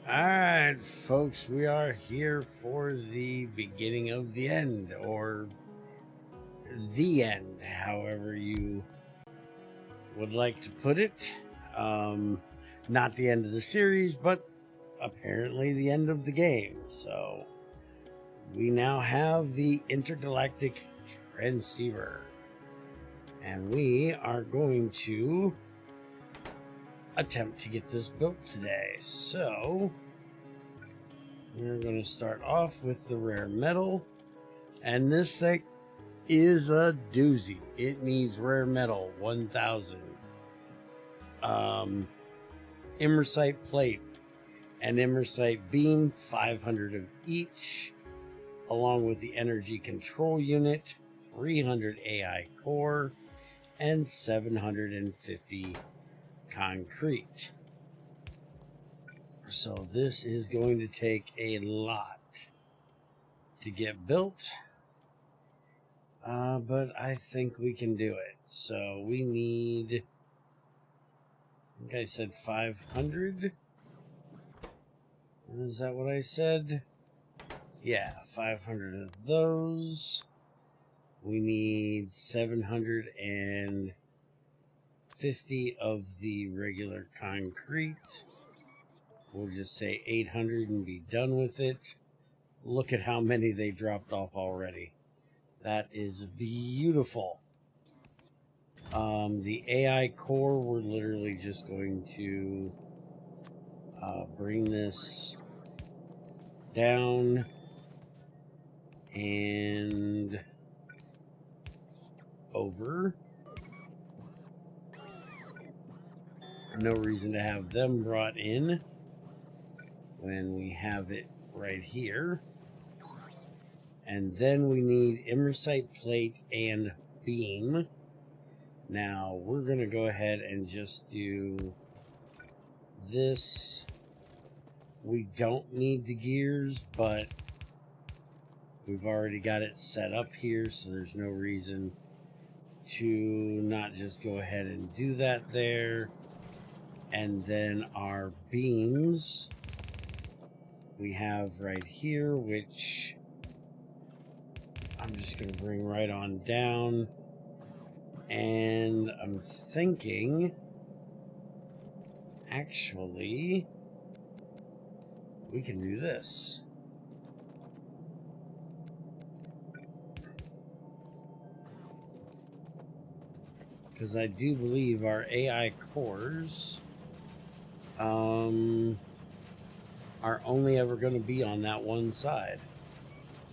Alright, folks, we are here for the beginning of the end, or the end, however you would like to put it. Not the end of the series, but apparently the end of the game. So, we now have the Intergalactic Transceiver. And we are going to attempt to get this built today. So, we're going to start off with the rare metal. And this thing is a doozy. It needs rare metal 1000. Imersite plate and Imersite beam, 500 of each, along with the energy control unit, 300 AI core, and 750 concrete. So this is going to take a lot to get built, but I think we can do it. So we need, I think I said 500. Is that what I said? Yeah, 500 of those. We need 750 of the regular concrete. We'll just say 800 and be done with it. Look at how many they dropped off already. That is beautiful. The AI core, we're literally just going to bring this down and over. No reason to have them brought in when we have it right here. And then we need Imersite plate and beam. Now we're going to go ahead and just do this. We don't need the gears, but we've already got it set up here, so there's no reason to not just go ahead and do that there. And then our beams we have right here, which I'm just going to bring right on down. And I'm thinking, actually, we can do this. Because I do believe our AI cores are only ever going to be on that one side.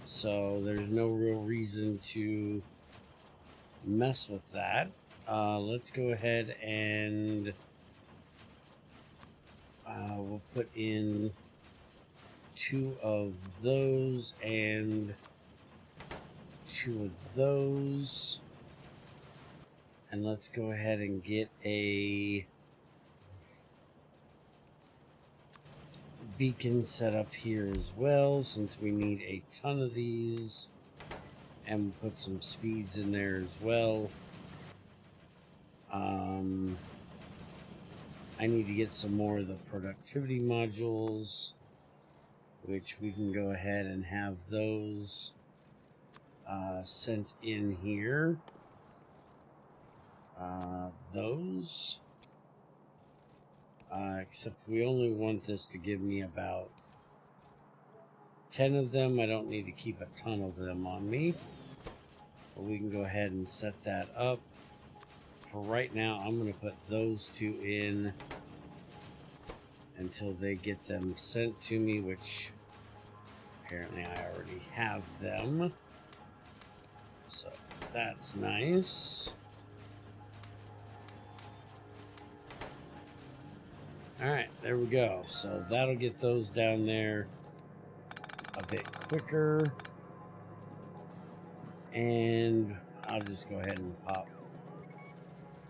So there's no real reason to mess with that. Let's go ahead and we'll put in 2 of those and 2 of those. And let's go ahead and get a beacon set up here as well, since we need a ton of these. And we'll put some speeds in there as well. I need to get some more of the productivity modules, which we can go ahead and have those sent in here. Those. Except we only want this to give me about 10 of them. I don't need to keep a ton of them on me. But we can go ahead and set that up. For right now, I'm going to put those 2 in until they get them sent to me, which apparently I already have them. So that's nice. Alright, there we go. So that'll get those down there a bit quicker. And I'll just go ahead and pop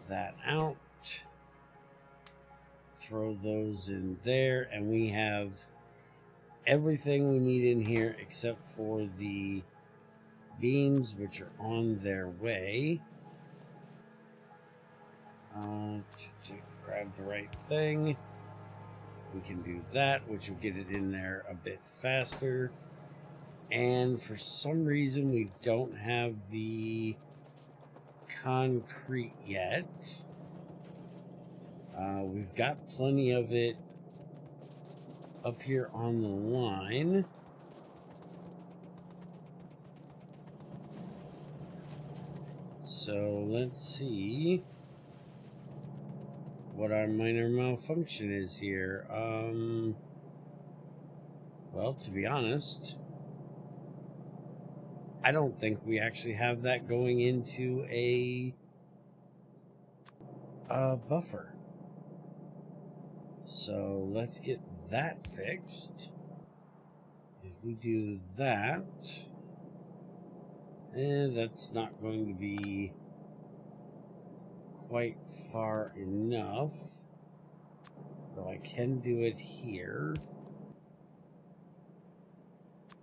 that out. Throw those in there. And we have everything we need in here except for the beams, which are on their way. To grab the right thing. We can do that, which will get it in there a bit faster. And for some reason, we don't have the concrete yet. We've got plenty of it up here on the line. So let's see what our minor malfunction is here. Well, to be honest, I don't think we actually have that going into a buffer. So let's get that fixed. If we do that, that's not going to be quite far enough. Though I can do it here.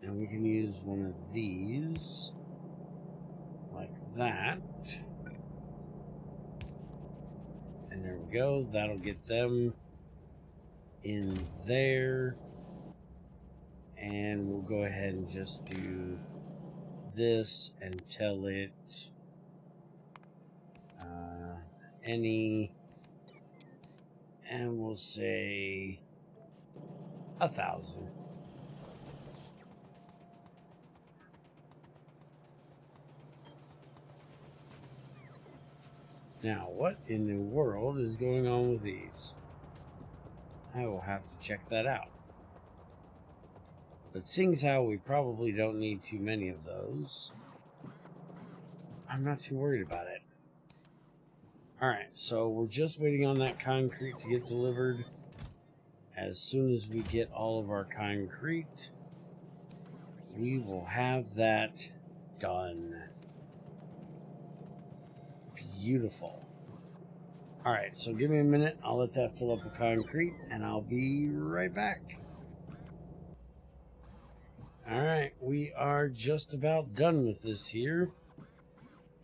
And we can use one of these, like that. And there we go. That'll get them in there. And we'll go ahead and just do this and tell it any, and we'll say 1,000. Now, what in the world is going on with these? I will have to check that out. But seeing as how we probably don't need too many of those, I'm not too worried about it. Alright, so we're just waiting on that concrete to get delivered. As soon as we get all of our concrete, we will have that done. Beautiful. Alright, so give me a minute. I'll let that fill up with concrete, and I'll be right back. Alright, we are just about done with this here.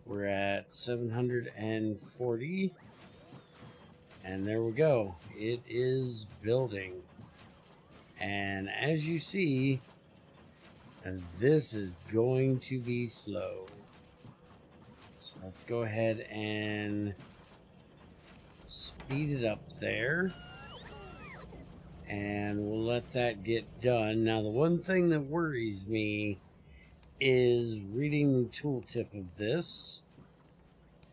We're at 740. And there we go. It is building. And as you see, this is going to be slow. So let's go ahead and speed it up there. And we'll let that get done. Now, the one thing that worries me is reading the tooltip of this.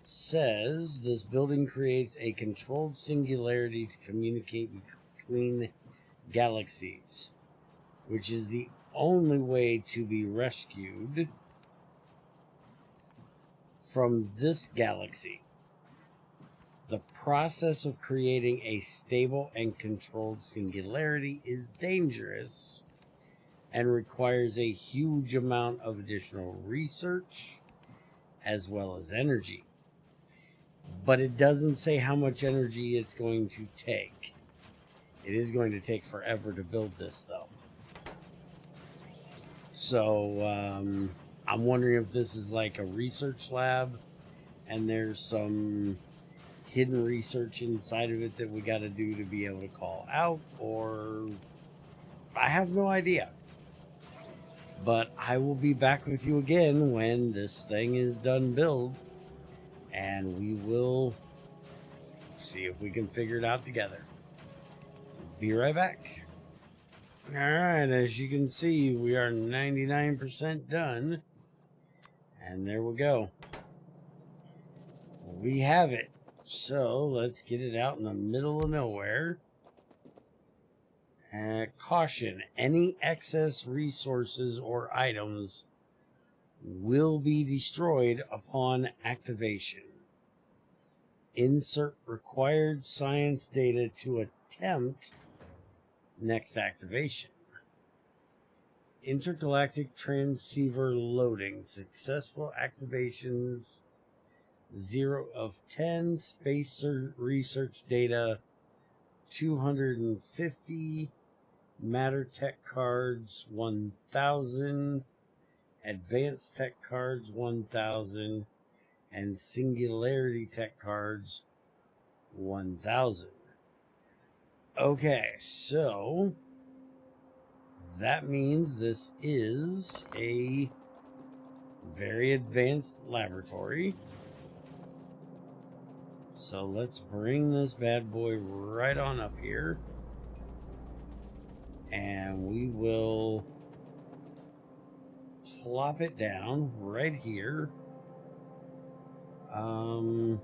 Says this building creates a controlled singularity to communicate between galaxies, which is the only way to be rescued from this galaxy. The process of creating a stable and controlled singularity is dangerous and requires a huge amount of additional research as well as energy. But it doesn't say how much energy it's going to take. It is going to take forever to build this, though. So, I'm wondering if this is like a research lab and there's some hidden research inside of it that we got to do to be able to call out, or I have no idea. But I will be back with you again when this thing is done build, and we will see if we can figure it out together. Be right back. Alright, as you can see, we are 99% done. And there we go. We have it. So, let's get it out in the middle of nowhere. Caution, any excess resources or items will be destroyed upon activation. Insert required science data to attempt next activation. Intergalactic Transceiver loading. Successful activations 0 of 10. Space research data 250. Matter tech cards 1000. Advanced tech cards 1000. And singularity tech cards 1000. Okay, so that means this is a very advanced laboratory. So let's bring this bad boy right on up here. And we will plop it down right here. I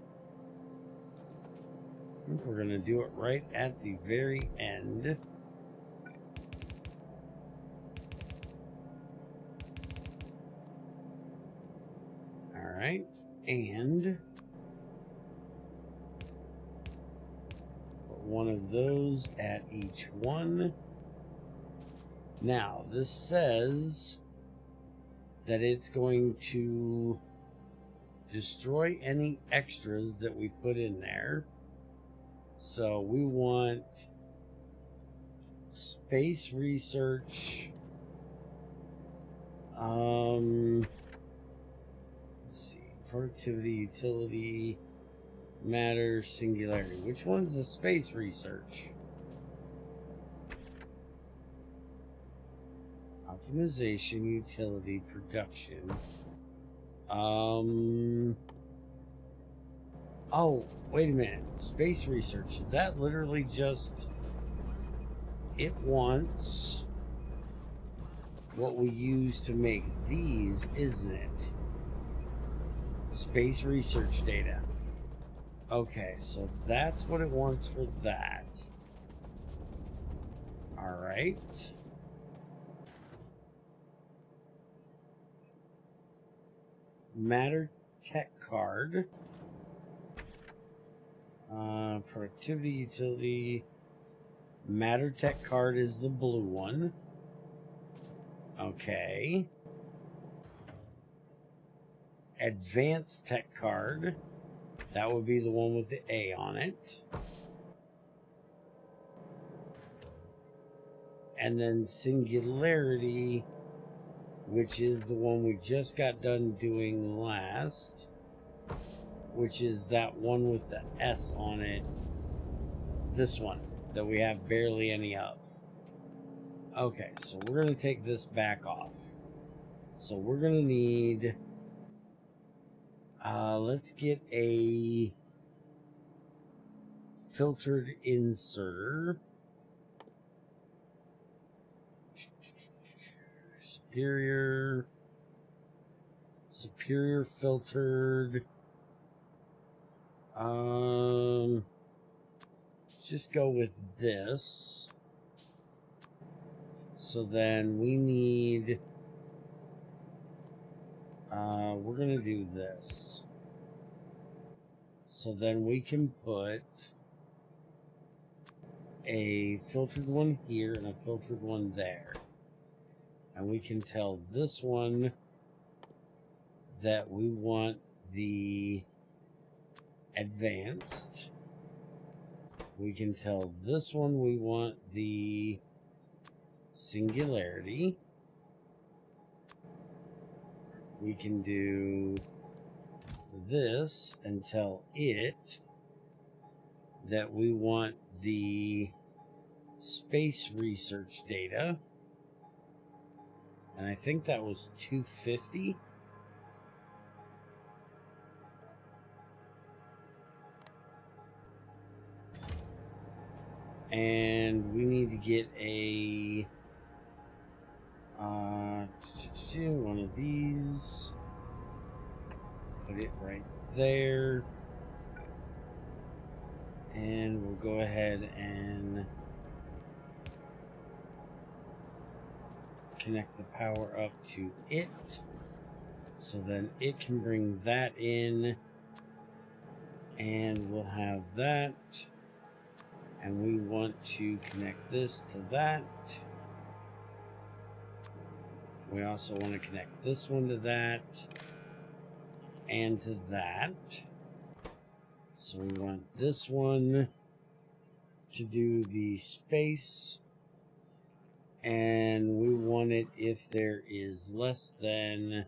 think we're going to do it right at the very end. All right. And put one of those at each one. Now, this says that it's going to destroy any extras that we put in there. So we want space research. Let's see, productivity, utility, matter, singularity. Which one's the space research? Optimization, utility, production. Oh, wait a minute. Space research. Is that literally just... It wants what we use to make these, isn't it? Space research data. Okay, so that's what it wants for that. Alright. Matter tech card. Productivity, utility. Matter tech card is the blue one. Okay. Advanced tech card. That would be the one with the A on it. And then singularity, which is the one we just got done doing last, which is that one with the S on it. This one that we have barely any of. Okay, so we're going to take this back off. So we're going to need... let's get a filtered inserter. Superior filtered. Just go with this. So then we need... we're going to do this. So then we can put a filtered one here and a filtered one there. And we can tell this one that we want the advanced. We can tell this one we want the singularity. We can do this and tell it that we want the space research data. And I think that was 250. And we need to get a one of these. Put it right there. And we'll go ahead and connect the power up to it. So then it can bring that in. And we'll have that. And we want to connect this to that. We also want to connect this one to that. And to that. So we want this one to do the space. And we want it if there is less than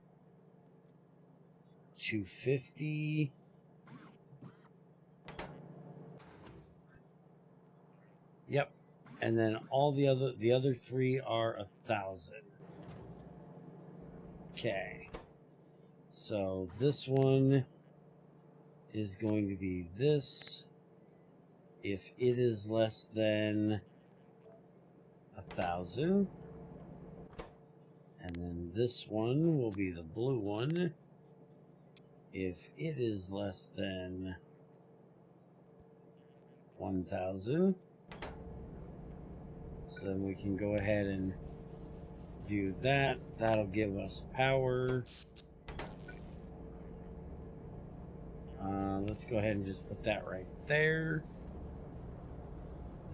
250. Yep, And then all the other three are 1,000. Okay. So this one is going to be this. If it is less than 1,000. And then this one will be the blue one. If it is less than 1,000. So then we can go ahead and do that. That'll give us power. Let's go ahead and just put that right there.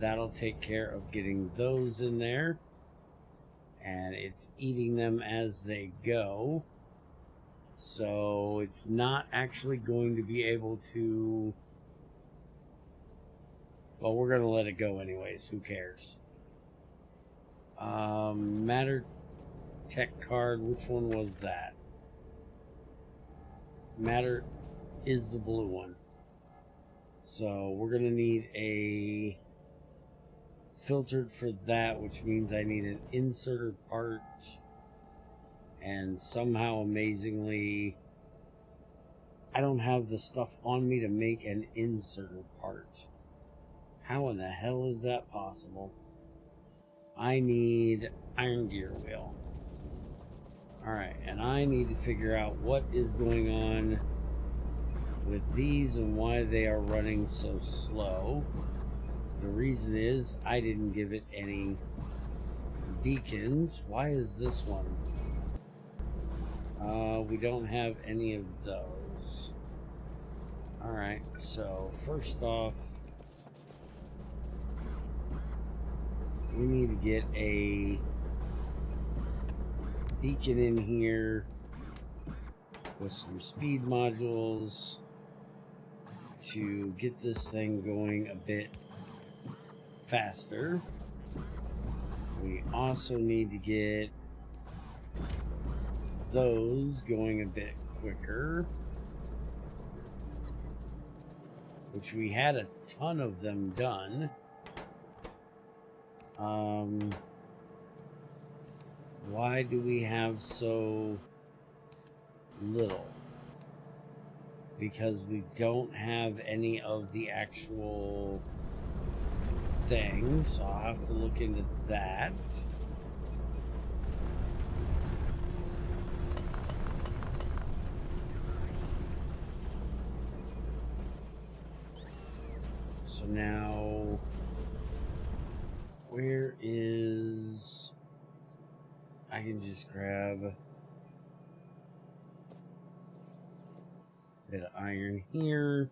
That'll take care of getting those in there. And it's eating them as they go. So it's not actually going to be able to... Well, we're going to let it go anyways. Who cares? Matter tech card. Which one was that? Matter is the blue one. So we're going to need a filtered for that, which means I need an inserter part. And somehow, amazingly, I don't have the stuff on me to make an inserter part. How in the hell is that possible? I need iron gear wheel. Alright, and I need to figure out what is going on with these and why they are running so slow. The reason is I didn't give it any beacons. Why is this one? We don't have any of those. Alright, so first off, we need to get a beacon in here with some speed modules to get this thing going a bit faster. We also need to get those going a bit quicker, which we had a ton of them done. Why do we have so little? Because we don't have any of the actual things, so I'll have to look into that. So now, where is... I can just grab a bit of iron here.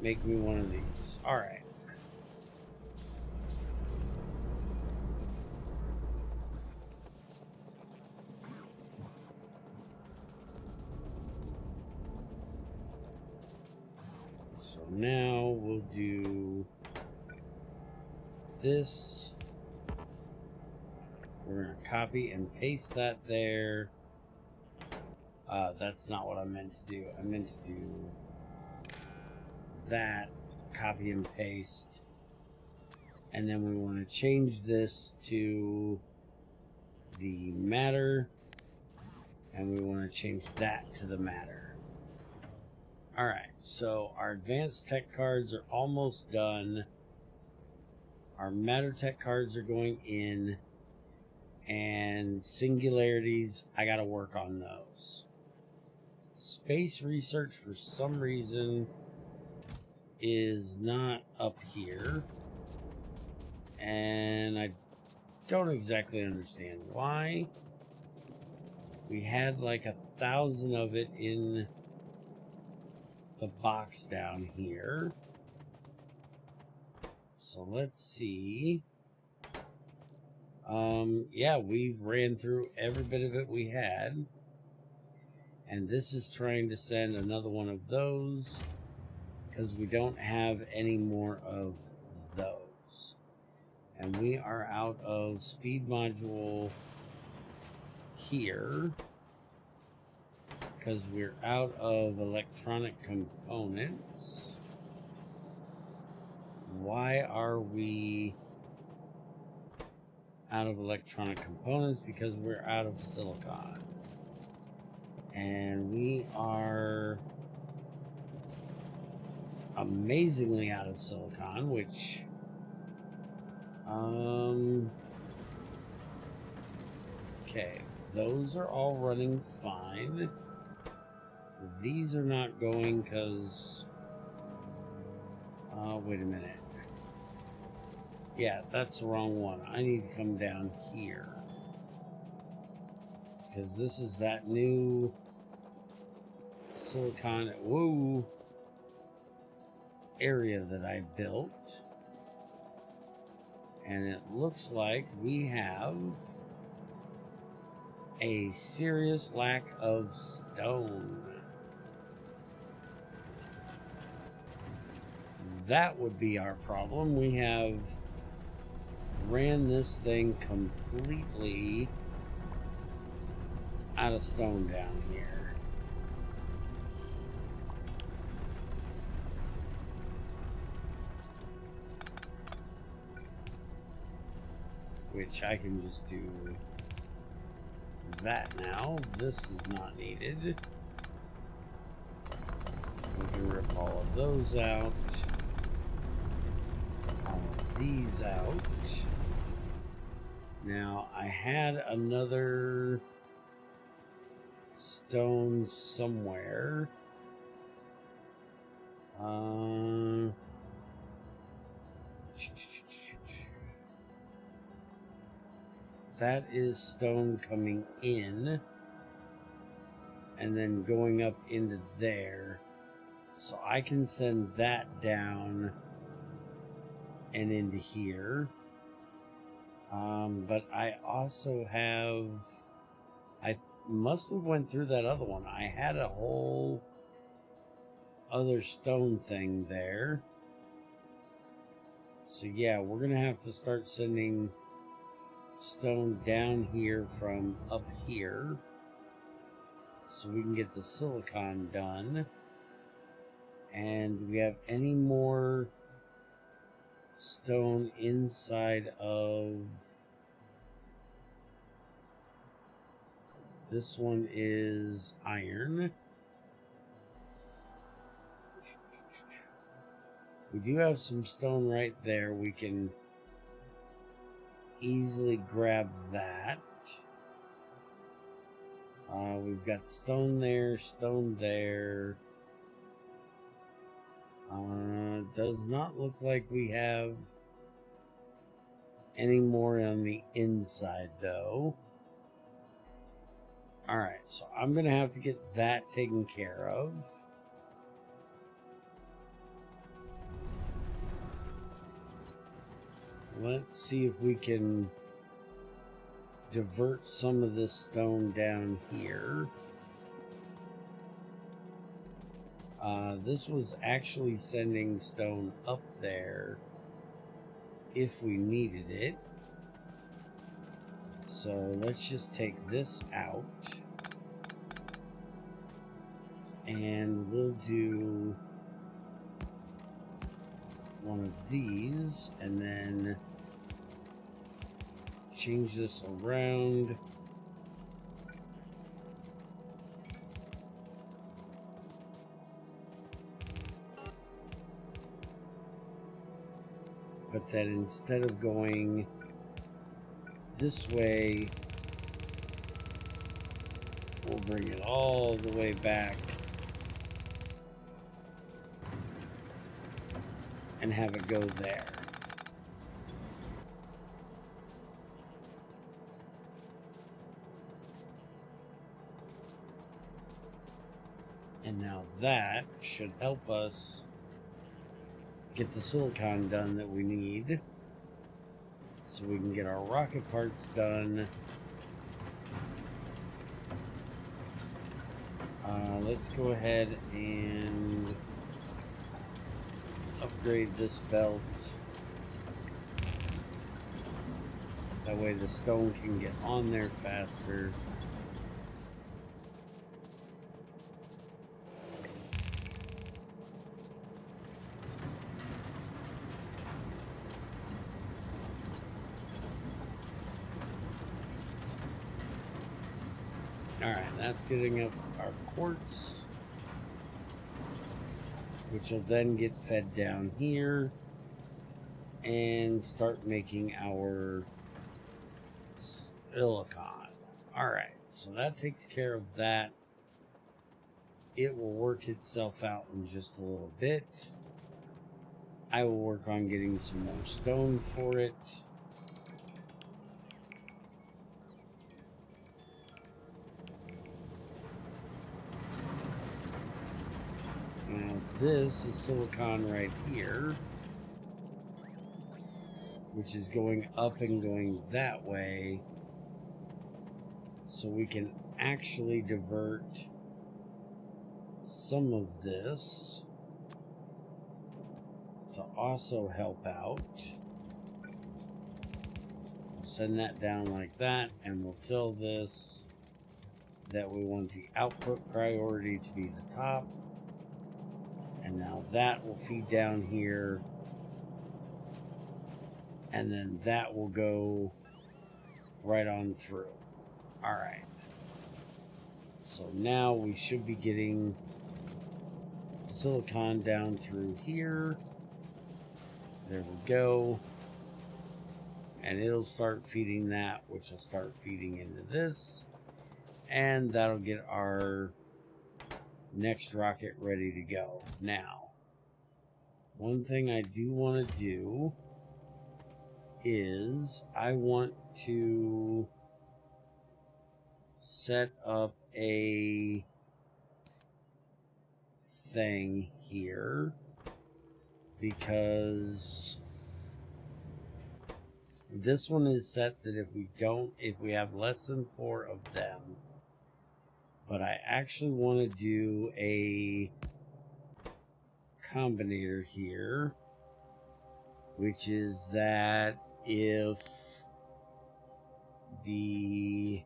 Make me one of these. Alright. So now we'll do this. We're going to copy and paste that there. That's not what I meant to do. I meant to do that, copy and paste. And then we want to change this to the matter. And we want to change that to the matter. Alright, so our advanced tech cards are almost done. Our matter tech cards are going in. And singularities, I gotta work on those. Space research, for some reason, is not up here. And I don't exactly understand why. We had like 1,000 of it in the box down here. So let's see. Yeah, we ran through every bit of it we had. And this is trying to send another one of those because we don't have any more of those. And we are out of speed module here because we're out of electronic components. Why are we out of electronic components? Because we're out of silicon. And we are amazingly out of silicon, which okay, those are all running fine. These are not going because wait a minute. Yeah, that's the wrong one. I need to come down here because this is that new silicon area that I built, and it looks like we have a serious lack of stone. That would be our problem. We have ran this thing completely out of stone down here. Which I can just do that now. This is not needed. We can rip all of those out. All of these out. Now, I had another stone somewhere. That is stone coming in and then going up into there. So I can send that down and into here. But I also have, I must have went through that other one. I had a whole other stone thing there. So yeah, we're gonna have to start sending stone down here from up here so we can get the silicon done. And do we have any more stone inside of this? One is iron. We do have some stone right there. We can easily grab that. We've got stone there, stone there. Does not look like we have any more on the inside though. Alright, so I'm gonna have to get that taken care of. Let's see if we can divert some of this stone down here. This was actually sending stone up there if we needed it. So let's just take this out. And we'll do one of these and then change this around. But then instead of going this way, we'll bring it all the way back and have it go there. And now that should help us get the silicon done that we need so we can get our rocket parts done. Let's go ahead and upgrade this belt. That way the stone can get on there faster. Alright, that's getting up our quartz, which will then get fed down here and start making our silicon. Alright, so that takes care of that. It will work itself out in just a little bit. I will work on getting some more stone for it. Now this is silicon right here, which is going up and going that way, so we can actually divert some of this to also help out. We'll send that down like that, and we'll tell this that we want the output priority to be the top. And now that will feed down here, and then that will go right on through. Alright. So now we should be getting silicon down through here. There we go. And it'll start feeding that, which will start feeding into this. And that'll get our next rocket ready to go. Now, one thing I do want to do is I want to set up a thing here, because this one is set that if we have less than 4 of them, but I actually want to do a combinator here, which is that if the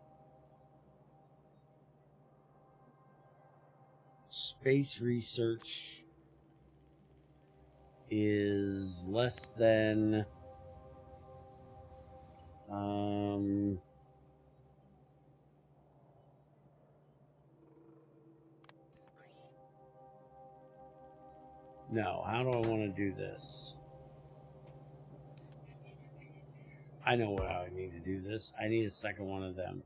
space research is less than no, how do I want to do this? I know how I need to do this. I need a second one of them,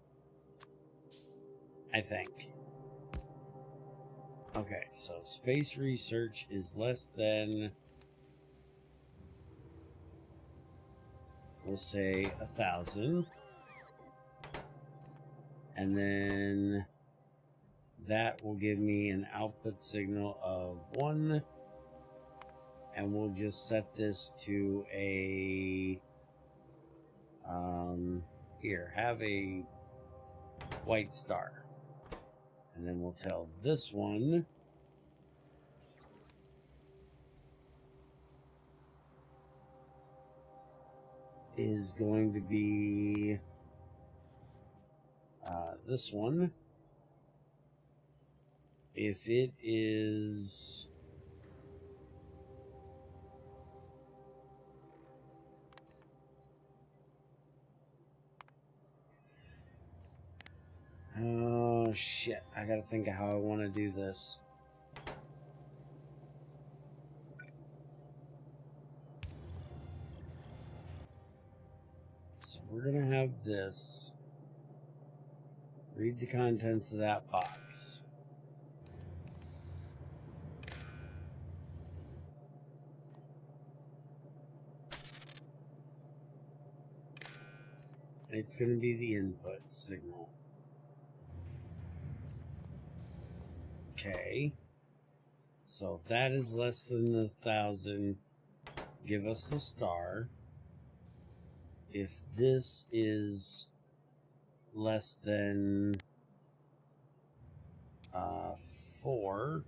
I think. Okay, so space research is less than, we'll say 1,000. And then that will give me an output signal of 1. And we'll just set this to a, here, have a white star. And then we'll tell this one is going to be this one. If it is oh shit, I gotta think of how I want to do this. So we're gonna have this. Read the contents of that box. It's going to be the input signal. Okay. So if that is less than 1,000, give us the star. If this is less than 4,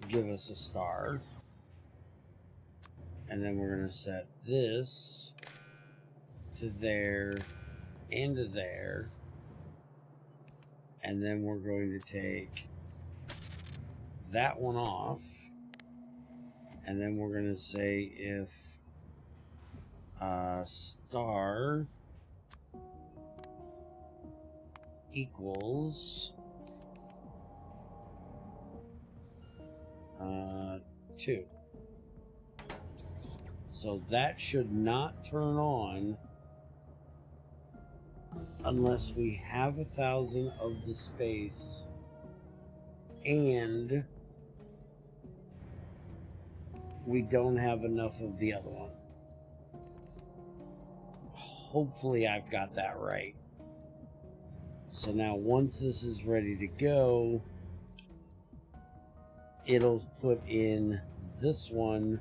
give us a star. And then we're going to set this to there and to there. And then we're going to take that one off. And then we're going to say if star equals 2. So that should not turn on unless we have 1,000 of the space and we don't have enough of the other one. Hopefully I've got that right. So now once this is ready to go, it'll put in this one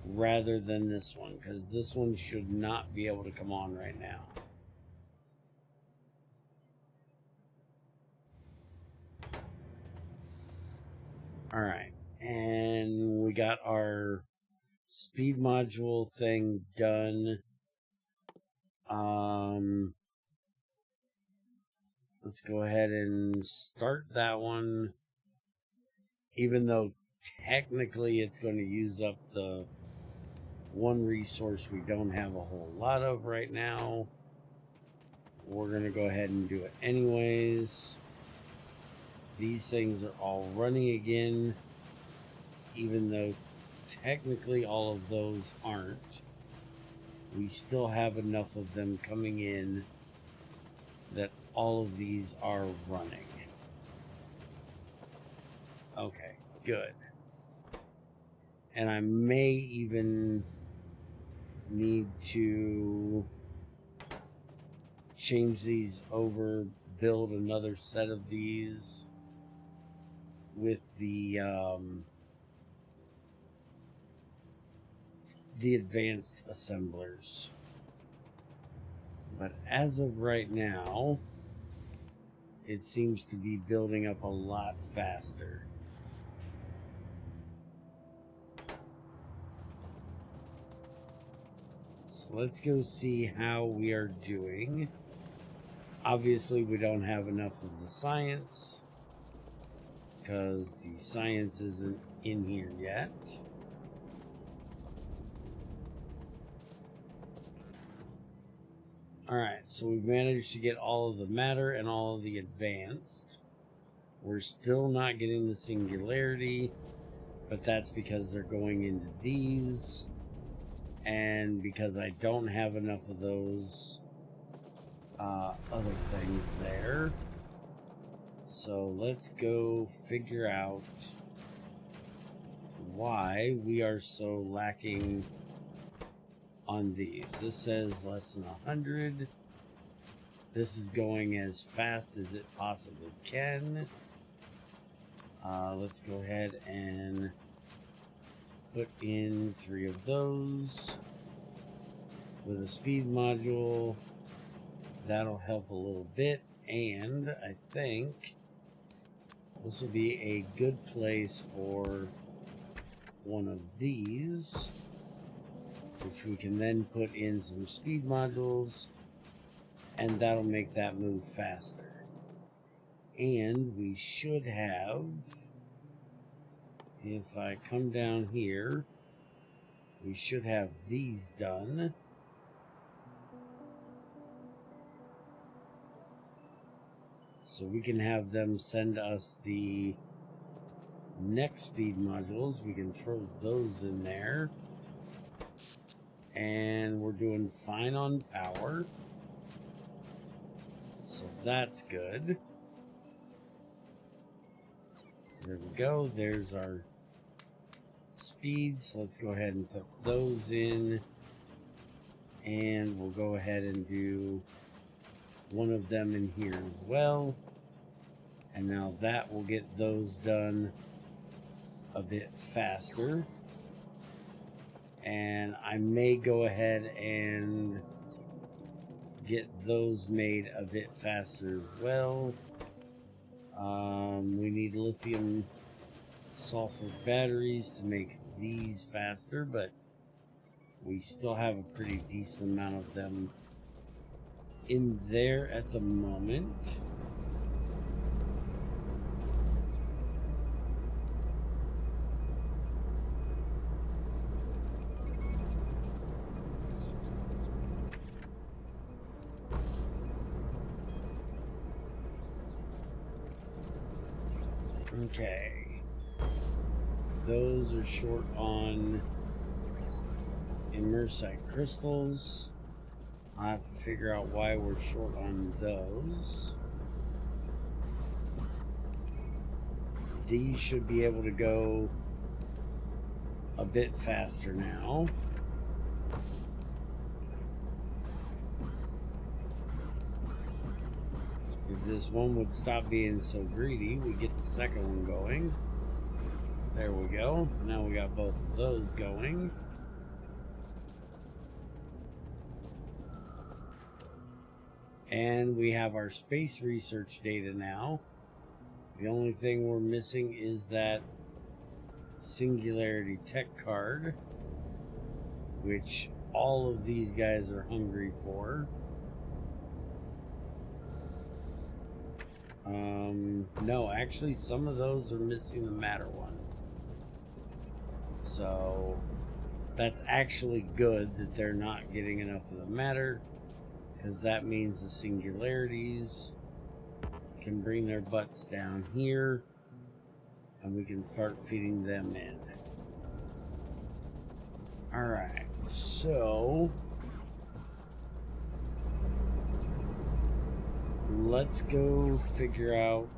rather than this one, because this one should not be able to come on right now. Alright, and we got our speed module thing done. Let's go ahead and start that one, even though technically it's going to use up the one resource we don't have a whole lot of right now. We're going to go ahead and do it anyways. These things are all running again, even though technically all of those aren't. We still have enough of them coming in that all of these are running. Okay, good. And I may even need to change these over, build another set of these with the advanced assemblers. But as of right now, it seems to be building up a lot faster. So let's go see how we are doing. Obviously, we don't have enough of the science, because the science isn't in here yet. Alright, so we've managed to get all of the matter and all of the advanced. We're still not getting the singularity, but that's because they're going into these, and because I don't have enough of those other things there. So let's go figure out why we are so lacking on these. This says less than 100. This is going as fast as it possibly can. Let's go ahead and put in 3 of those with a speed module. That'll help a little bit, and I think this will be a good place for one of these, which we can then put in some speed modules, and that'll make that move faster. And we should have, if I come down here, we should have these done. So we can have them send us the next speed modules. We can throw those in there. And we're doing fine on power. So that's good. There we go. There's our speeds. Let's go ahead and put those in. And we'll go ahead and do one of them in here as well. And now that will get those done a bit faster. And I may go ahead and get those made a bit faster as well. We need lithium sulfur batteries to make these faster, but we still have a pretty decent amount of them in there at the moment. Okay. Those are short on immersite crystals. I'll have to figure out why we're short on those. These should be able to go a bit faster now. If this one would stop being so greedy, we get the second one going. There we go. Now we got both of those going. And we have our space research data now. The only thing we're missing is that Singularity Tech card, which all of these guys are hungry for. No, actually some of those are missing the matter one. So that's actually good that they're not getting enough of the matter, because that means the singularities can bring their butts down here and we can start feeding them in. Alright, so let's go figure out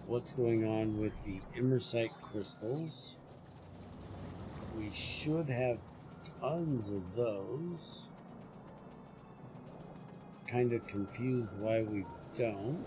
what's going on with the immersite crystals. We should have tons of those. Kind of confused why we don't.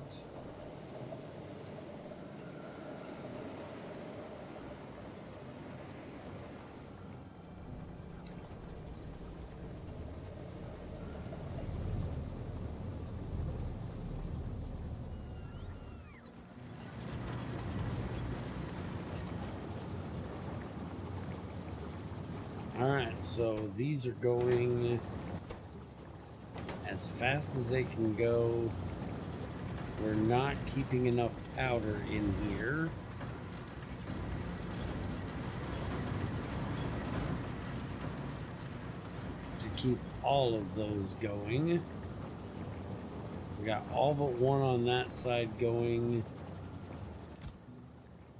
Alright, so these are going as fast as they can go. We're not keeping enough powder in here. To keep all of those going. We got all but one on that side going.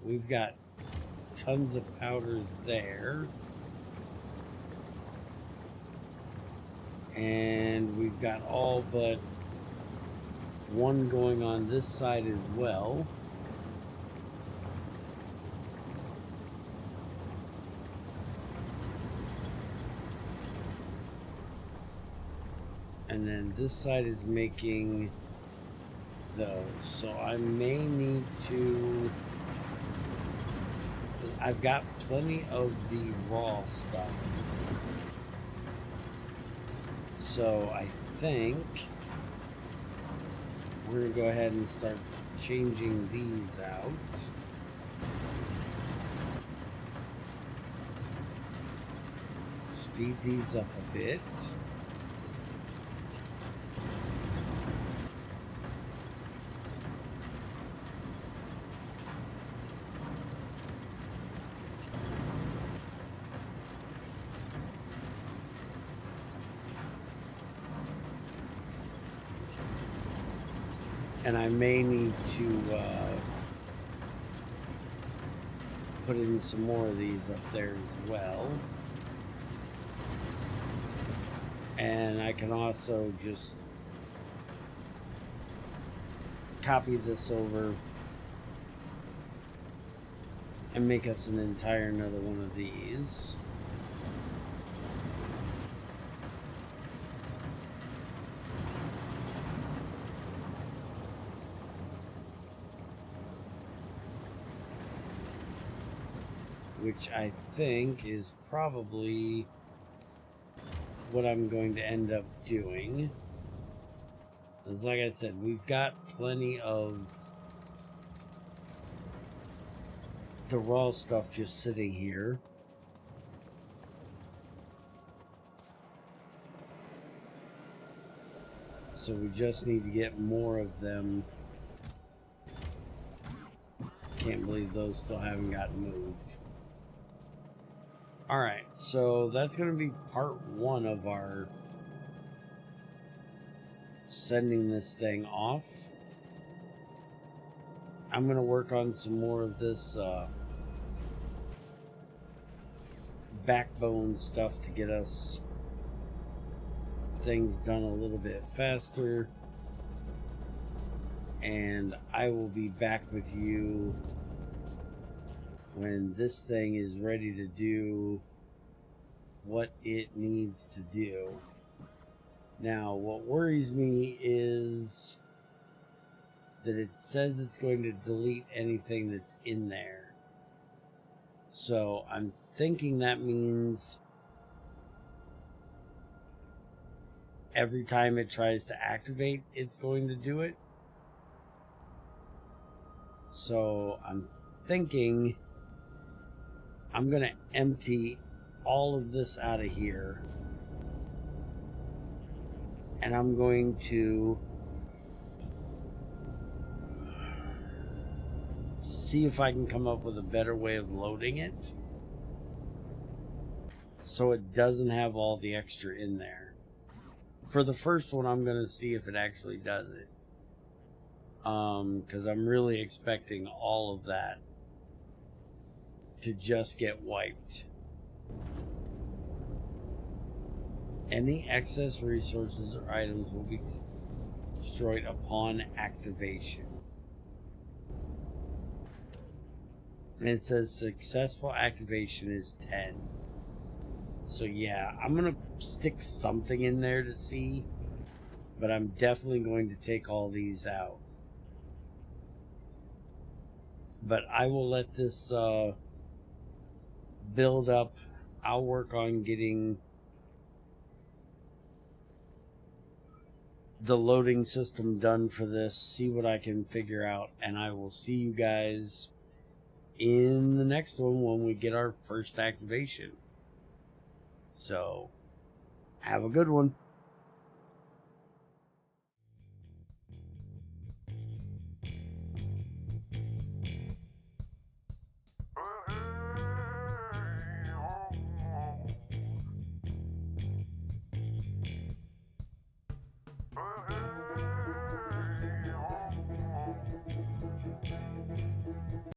We've got tons of powder there. And we've got all but one going on this side as well. And then this side is making those. So I may need to... I've got plenty of the raw stuff. So I think we're going to go ahead and start changing these out. Speed these up a bit. And I may need to put in some more of these up there as well. And I can also just copy this over and make us an entire another one of these. Which I think is probably what I'm going to end up doing. Because like I said, we've got plenty of the raw stuff just sitting here. So we just need to get more of them. Can't believe those still haven't gotten moved. Alright, so that's going to be part one of our sending this thing off. I'm going to work on some more of this backbone stuff to get us things done a little bit faster. And I will be back with you when this thing is ready to do what it needs to do. Now, what worries me is that it says it's going to delete anything that's in there. So I'm thinking that means every time it tries to activate, it's going to do it. So I'm thinking I'm going to empty all of this out of here. And I'm going to see if I can come up with a better way of loading it so it doesn't have all the extra in there. For the first one, I'm going to see if it actually does it. Because I'm really expecting all of that to just get wiped. Any excess resources or items will be destroyed upon activation. And it says successful activation is 10. So yeah, I'm going to stick something in there to see. But I'm definitely going to take all these out. But I will let this build up. I'll work on getting the loading system done for this, see what I can figure out, and I will see you guys in the next one when we get our first activation. So, have a good one.